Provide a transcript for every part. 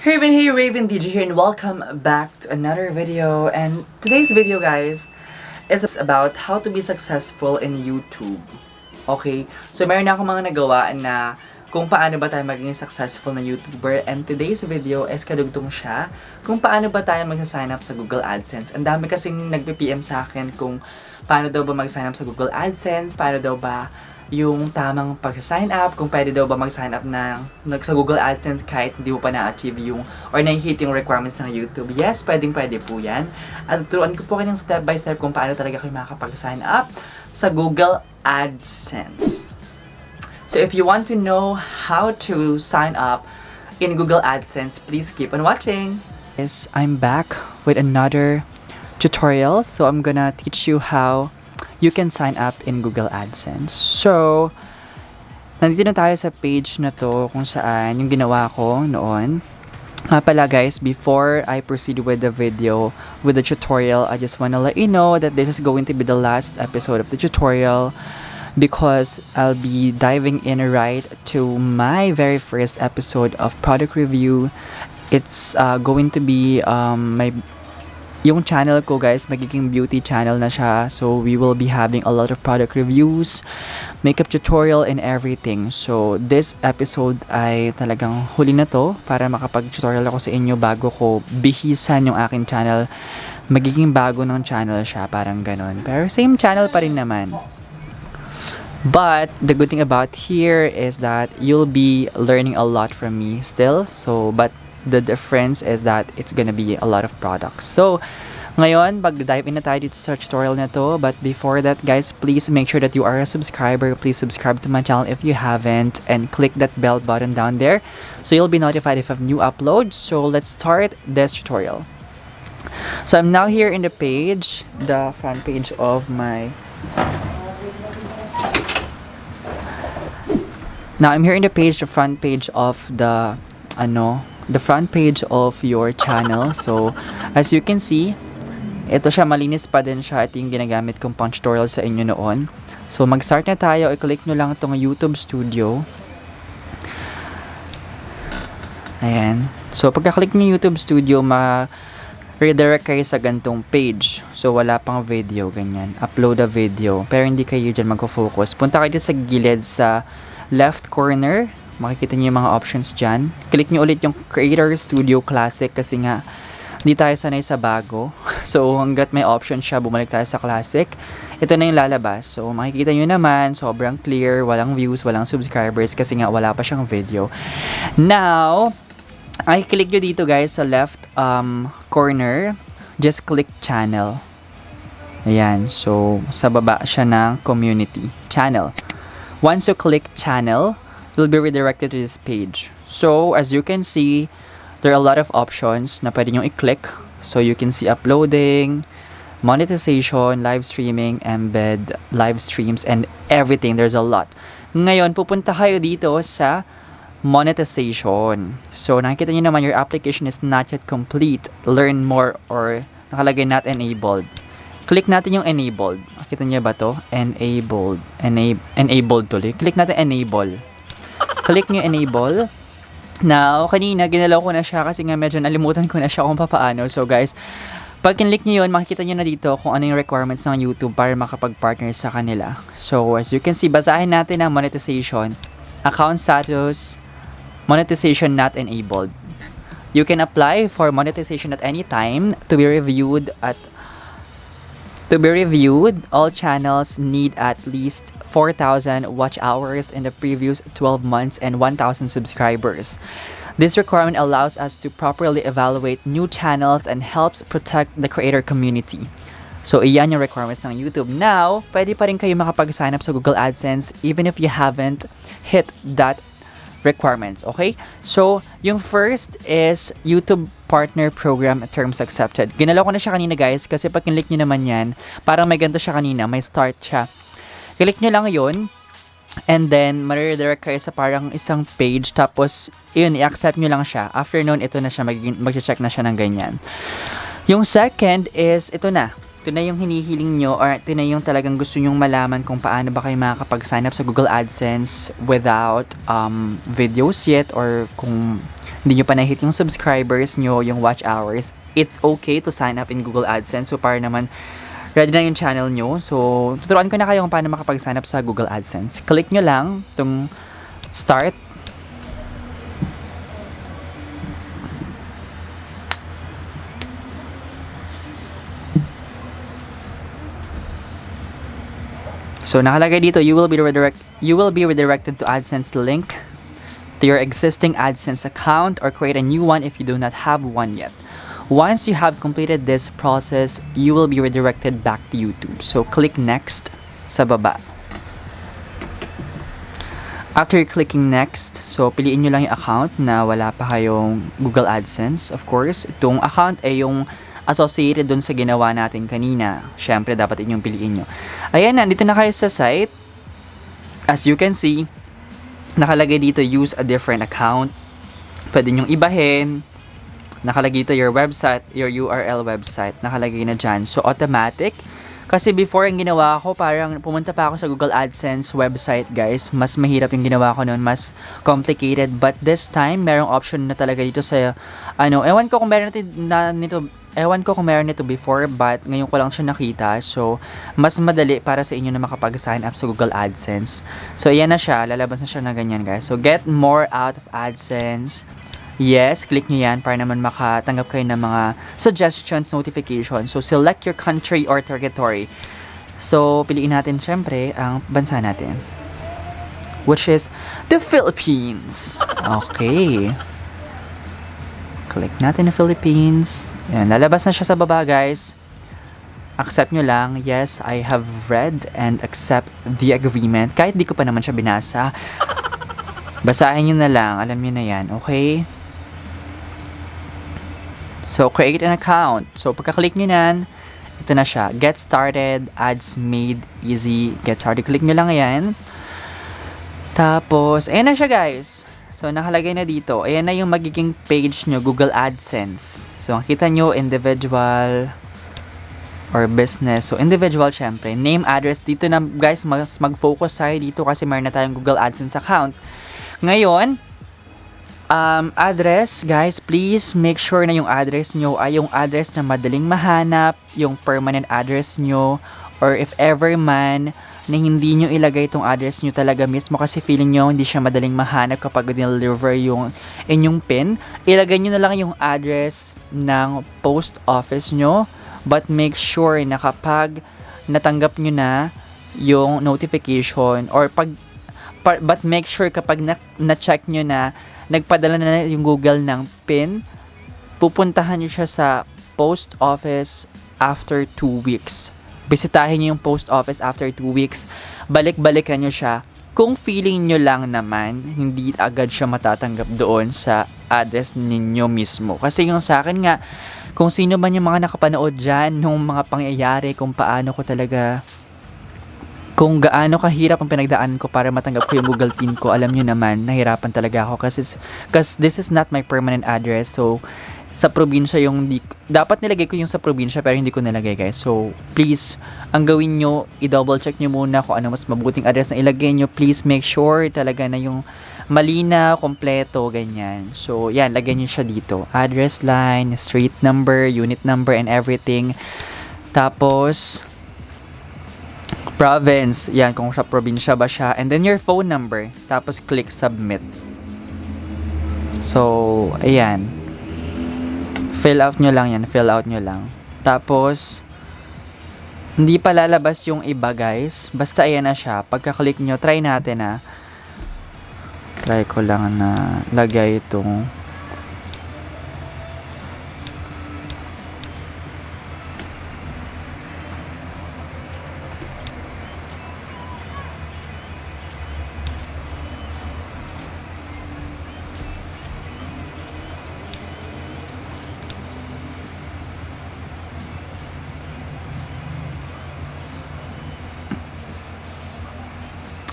Hey Raven DJ here and welcome back to another video. And today's video, guys, is about how to be successful in YouTube. Okay? So meron na akong mga nagawa na kung paano ba tayo maging successful na YouTuber, and today's video is kadugtong siya kung paano ba tayo mag-sign up sa Google AdSense. Ang dami kasing nagpi-PM sa akin kung paano daw ba mag-sign up sa Google AdSense, paano daw ba yung tamang pag-sign up, kung pwede daw ba mag-sign up sa Google AdSense kahit hindi mo pa na-achieve yung or na-hit yung requirements ng YouTube. Yes, pwede po yan. At turuan ko po kayo ng step by step kung paano talaga kayo makakapag-sign up sa Google AdSense. So if you want to know how to sign up in Google AdSense, please keep on watching. Yes, I'm back with another tutorial. So I'm gonna teach you how you can sign up in Google AdSense. So, nandito na tayo sa page na to kung saan yung ginawa ko noon. Pala guys, before I proceed with the video, with the tutorial, I just wanna let you know that this is going to be the last episode of the tutorial because I'll be diving in right to my very first episode of product review. It's going to be yung channel ko, guys, magiging beauty channel na siya. So, we will be having a lot of product reviews, makeup tutorial, and everything. So, this episode ay talagang huli na to para makapag-tutorial ako sa inyo bago ko bihisan yung akin channel. Magiging bago ng channel siya, parang ganon. Pero same channel pa rin naman. But, the good thing about here is that you'll be learning a lot from me still. So, but the difference is that it's gonna be a lot of products. So, ngayon, mag-dive in na tayo dito sa tutorial na to. But before that, guys, please make sure that you are a subscriber. Please subscribe to my channel if you haven't. And click that bell button down there so you'll be notified if I have new uploads. So, let's start this tutorial. So, I'm now here in the page, the front page of my... Now, I'm here in the page, the front page of the front page of your channel. So, as you can see, ito siya, malinis pa din siya. Ito yung ginagamit kong pang tutorial sa inyo noon. So, mag-start na tayo. I-click nyo lang itong YouTube Studio. Ayan. So, pagka-click nyo YouTube Studio, ma-redirect kayo sa gantong page. So, wala pang video, ganyan. Upload a video. Pero hindi kayo dyan mag-focus. Punta kayo sa gilid sa left corner. Makikita niyo yung mga options dyan. Click niyo ulit yung Creator Studio Classic kasi nga hindi tayo sanay sa bago. So, hanggat may option siya, bumalik tayo sa Classic. Ito na yung lalabas. So, makikita niyo naman, sobrang clear, walang views, walang subscribers kasi nga wala pa siyang video. Now, ay click niyo dito guys sa left corner. Just click Channel. Ayan. So, sa baba siya ng Community Channel. Once you click Channel, you'll be redirected to this page. So, as you can see, there are a lot of options na pwede nyo i-click. So, you can see uploading, monetization, live streaming, embed, live streams, and everything. There's a lot. Ngayon, pupunta kayo dito sa monetization. So, nakikita nyo naman your application is not yet complete. Learn more or nakalagay not enabled. Click natin yung enabled. Nakita nyo ba to? Enabled. Enabled tuloy. Click natin enable. Click nyo enable. Now, kanina, ginalaw ko na siya kasi nga medyo nalimutan ko na siya kung paano. So, guys, pag kinlik nyo yun, makikita nyo na dito kung ano yung requirements ng YouTube para makapag-partner sa kanila. So, as you can see, basahin natin ang monetization. Account status, monetization not enabled. You can apply for monetization at any time to be reviewed. All channels need at least 4,000 watch hours in the previous 12 months and 1,000 subscribers. This requirement allows us to properly evaluate new channels and helps protect the creator community. So, iyan yung requirements ng YouTube. Now, pwede pa rin kayo makapag-sign up sa Google AdSense even if you haven't hit that requirements, okay? So, yung first is YouTube Partner Program Terms Accepted. Ginalaw ko na siya kanina guys kasi pag kinlik nyo naman yan, parang may ganito siya kanina, may start siya. Click nyo lang yun and then mariredirect kayo sa parang isang page tapos yun, i-accept nyo lang siya. After nun, ito na siya, mag-check na siya ng ganyan. Yung second is, ito na. ito na yung hinihiling nyo or ito na yung talagang gusto nyong malaman kung paano ba kayo makakapag-sign up sa Google AdSense without videos yet, or kung hindi nyo pa na-hit yung subscribers nyo, yung watch hours, it's okay to sign up in Google AdSense. So, para naman ready na yung channel nyo. So, tuturuan ko na kayo kung paano makapag-sign up sa Google AdSense. Click nyo lang itong start. So, nakalagay dito, you will be redirected to AdSense link to your existing AdSense account or create a new one if you do not have one yet. Once you have completed this process, you will be redirected back to YouTube. So, click next sa baba. After clicking next, so piliin nyo lang yung account na wala pa kayong Google AdSense. Of course, itong account ay yung associated dun sa ginawa natin kanina. Syempre, dapat inyong piliin nyo. Ayan, nandito na kayo sa site. As you can see, nakalagay dito, use a different account. Pwede nyong ibahin. Nakalagay dito your website, your URL website. Nakalagay na dyan. So, automatic. Kasi before, ang ginawa ko, parang pumunta pa ako sa Google AdSense website, guys. Mas mahirap yung ginawa ko noon. Mas complicated. But this time, merong option na talaga dito sa, ewan ko kung meron nito before, but ngayon ko lang siya nakita. So, mas madali para sa inyo na makapag-sign up sa Google AdSense. So, ayan na siya. Lalabas na siya na ganyan, guys. So, get more out of AdSense. Yes, click nyo yan para naman makatanggap kayo ng mga suggestions, notifications. So, select your country or territory. So, piliin natin syempre ang bansa natin, which is the Philippines. Okay. Click natin the Philippines. Ayan, lalabas na siya sa baba, guys. Accept nyo lang. Yes, I have read and accept the agreement. Kahit di ko pa naman siya binasa. Basahin nyo na lang. Alam nyo na yan. Okay? So, create an account. So, pagka-click nyo nan, ito na siya. Get started. Ads made easy. Get started. Click nyo lang yan. Tapos, ayan na siya, guys. So, nakalagay na dito. Ayan na yung magiging page nyo, Google AdSense. So, makita nyo, individual or business. So, individual, syempre. Name, address. Dito na, guys, mag-focus tayo dito kasi meron na tayong Google AdSense account. Ngayon, address, guys, please make sure na yung address nyo ay yung address na madaling mahanap, yung permanent address nyo, or if ever man, na hindi nyo ilagay itong address nyo talaga mismo kasi feeling nyo hindi siya madaling mahanap kapag deliver yung inyong PIN, ilagay nyo na lang yung address ng post office nyo, but make sure na kapag natanggap nyo na yung notification, or but make sure kapag na-check nyo na nagpadala na yung Google ng PIN, pupuntahan nyo siya sa post office after 2 weeks. Bisitahin nyo yung post office after 2 weeks. Balik-balikan nyo siya. Kung feeling nyo lang naman, hindi agad siya matatanggap doon sa address ninyo mismo. Kasi yung sa akin nga, kung sino man yung mga nakapanood dyan, nung mga pangyayari, kung paano ko talaga, kung gaano kahirap ang pinagdaan ko para matanggap ko yung Google PIN ko, alam nyo naman, nahirapan talaga ako kasi this is not my permanent address. So, sa probinsya yung dapat nilagay ko yung sa probinsya pero hindi ko nilagay, guys. So, please, ang gawin nyo, i-double check nyo muna kung ano mas mabuting address na ilagay nyo. Please make sure talaga na yung malina, kompleto, ganyan. So, yan, lagyan nyo siya dito. Address line, street number, unit number, and everything. Tapos, province, yan, kung sa probinsya ba siya, and then your phone number, tapos click submit. So, ayan, fill out nyo lang yan, tapos hindi pa lalabas yung iba, guys, basta ayan na siya. Pagka-click nyo, try natin try ko lang na lagay itong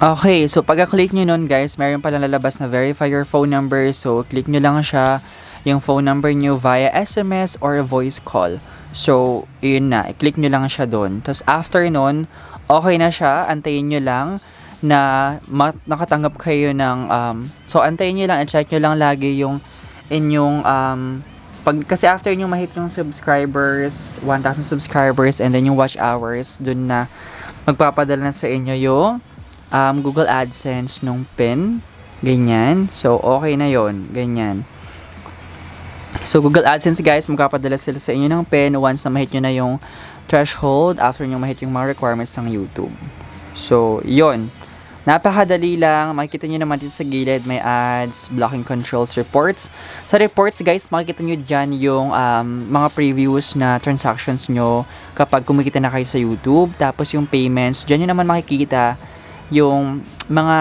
okay, so pagka-click nyo nun, guys, mayroon palang lalabas na verify your phone number. So, click nyo lang siya, yung phone number nyo via SMS or voice call. So, yun na. I-click nyo lang siya doon. Tapos, after nun, okay na siya. Antayin nyo lang na nakatanggap kayo ng, so, antayin nyo lang, i-check nyo lang lagi yung inyong, kasi after nyo mahit yung subscribers, 1,000 subscribers, and then yung watch hours, dun na magpapadala na sa inyo yung Google AdSense nung pin. Ganyan. So, okay na yon. Ganyan. So, Google AdSense guys, magpapadala sila sa inyo ng pin once na mahit nyo na yung threshold after nyo mahit yung mga requirements ng YouTube. So, yon. Napakadali lang. Makikita nyo naman dito sa gilid, may ads, blocking controls, reports. Sa reports guys, makikita nyo dyan yung mga previews na transactions nyo kapag kumikita na kayo sa YouTube. Tapos yung payments, dyan nyo naman makikita yung mga,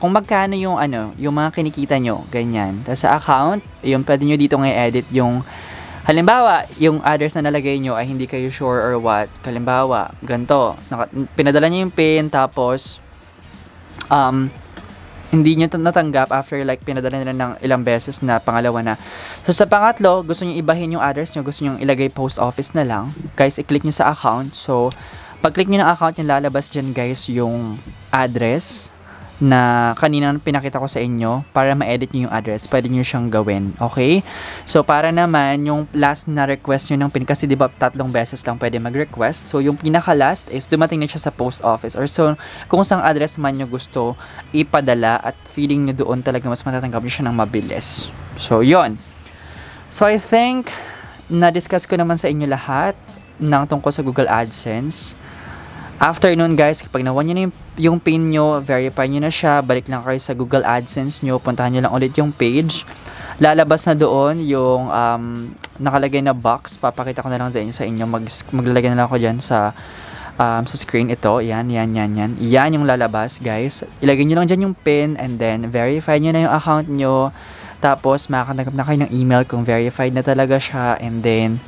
kung magkano yung yung mga kinikita nyo, ganyan. Tapos sa account, yung pwede nyo dito i-edit yung, halimbawa, yung address na nalagay nyo ay hindi kayo sure or what. Halimbawa, ganito, pinadala nyo yung pin, tapos, hindi nyo natanggap after like pinadala nila ng ilang beses na pangalawa na. So sa pangatlo, gusto nyo ibahin yung address nyo, gusto nyo ilagay post office na lang. Guys, i-click nyo sa account. So, pag-click nyo ng account, yung lalabas dyan guys yung address na kanina pinakita ko sa inyo para ma-edit nyo yung address. Pwede nyo siyang gawin. Okay? So, para naman, yung last na request nyo ng pin, kasi diba 3 beses lang pwede mag-request. So, yung pinaka-last is dumating na siya sa post office. Or so, kung saan address man nyo gusto ipadala at feeling nyo doon talaga mas matatanggap nyo siya ng mabilis. So, yon. So, I think na-discuss ko naman sa inyo lahat ng tungkol sa Google AdSense. After nun guys, kapag nawan nyo na yung pin nyo, verify nyo na siya, balik lang kayo sa Google AdSense nyo, puntahan nyo lang ulit yung page. Lalabas na doon yung nakalagay na box. Papakita ko na lang sa inyo. Maglalagay na lang ako dyan sa screen ito. Yan. Yan yung lalabas guys. Ilagay nyo lang dyan yung pin and then verify nyo na yung account nyo. Tapos makatanggap na kayo ng email kung verified na talaga siya. And then,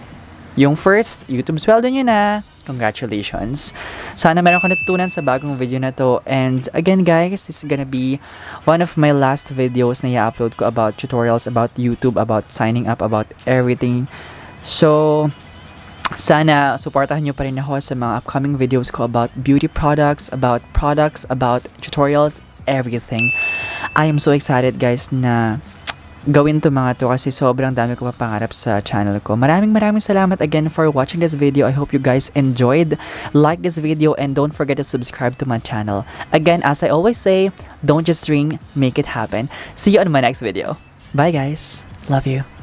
yung first YouTube sweldo nyo na. Congratulations. Sana meron ka natutunan sa bagong video na to. And again guys, this is gonna be one of my last videos na i-upload ko about tutorials, about YouTube, about signing up, about everything. So, sana supportahan nyo pa rin ako sa mga upcoming videos ko about beauty products, about tutorials, everything. I am so excited guys na gawin to mga to kasi sobrang dami ko papangarap sa channel ko. Maraming salamat again for watching this video. I hope you guys enjoyed. Like this video and don't forget to subscribe to my channel. Again, as I always say, don't just dream, make it happen. See you on my next video. Bye guys. Love you.